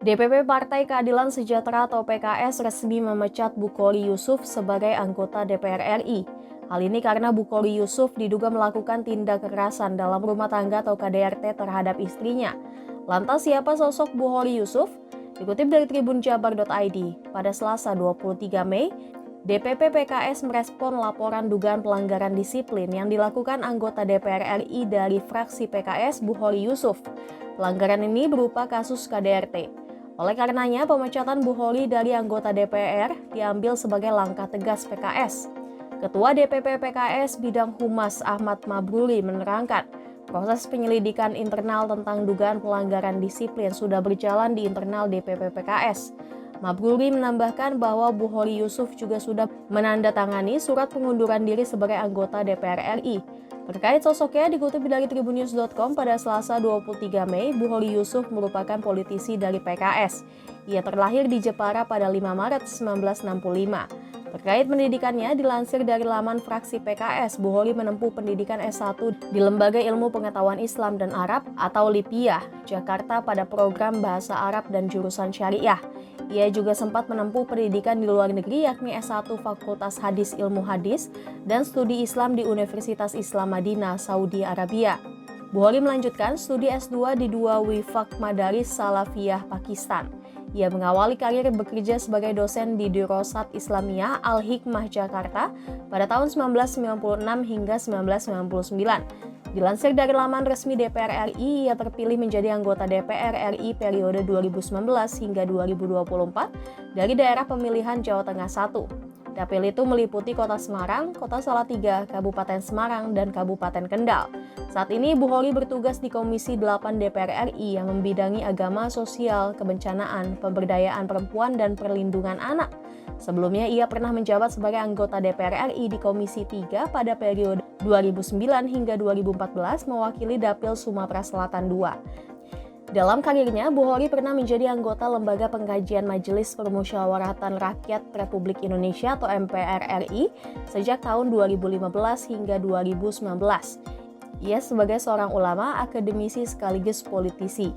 DPP Partai Keadilan Sejahtera atau PKS resmi memecat Bukhari Yusuf sebagai anggota DPR RI. Hal ini karena Bukhari Yusuf diduga melakukan tindak kekerasan dalam rumah tangga atau KDRT terhadap istrinya. Lantas siapa sosok Bukhari Yusuf? Dikutip dari tribunjabar.id, pada Selasa 23 Mei, DPP PKS merespon laporan dugaan pelanggaran disiplin yang dilakukan anggota DPR RI dari fraksi PKS Bukhari Yusuf. Pelanggaran ini berupa kasus KDRT. Oleh karenanya, pemecatan Bukhari dari anggota DPR diambil sebagai langkah tegas PKS. Ketua DPP PKS Bidang Humas Ahmad Mabruri menerangkan, proses penyelidikan internal tentang dugaan pelanggaran disiplin sudah berjalan di internal DPP PKS. Mabruri menambahkan bahwa Bukhari Yusuf juga sudah menandatangani surat pengunduran diri sebagai anggota DPR RI. Terkait sosoknya, dikutip dari tribunnews.com pada Selasa 23 Mei, Bukhari Yusuf merupakan politisi dari PKS. Ia terlahir di Jepara pada 5 Maret 1965. Terkait pendidikannya, dilansir dari laman fraksi PKS, Bukhari menempuh pendidikan S1 di Lembaga Ilmu Pengetahuan Islam dan Arab atau LIPIA, Jakarta pada program Bahasa Arab dan Jurusan Syariah. Ia juga sempat menempuh pendidikan di luar negeri yakni S1 Fakultas Hadis Ilmu Hadis dan Studi Islam di Universitas Islam Madinah, Saudi Arabia. Bukhari melanjutkan studi S2 di dua Wifaq Madaris Salafiyah, Pakistan. Ia mengawali karir bekerja sebagai dosen di Dirosat Islamiyah Al-Hikmah Jakarta pada tahun 1996 hingga 1999. Dilansir dari laman resmi DPR RI, ia terpilih menjadi anggota DPR RI periode 2019 hingga 2024 dari daerah pemilihan Jawa Tengah 1. Dapil itu meliputi Kota Semarang, Kota Salatiga, Kabupaten Semarang, dan Kabupaten Kendal. Saat ini Bukhari bertugas di Komisi 8 DPR RI yang membidangi agama, sosial, kebencanaan, pemberdayaan perempuan, dan perlindungan anak. Sebelumnya ia pernah menjabat sebagai anggota DPR RI di Komisi 3 pada periode 2009 hingga 2014 mewakili Dapil Sumatera Selatan II. Dalam karirnya, Bukhari pernah menjadi anggota Lembaga Pengkajian Majelis Permusyawaratan Rakyat Republik Indonesia atau MPR RI sejak tahun 2015 hingga 2019. Ia sebagai seorang ulama, akademisi sekaligus politisi.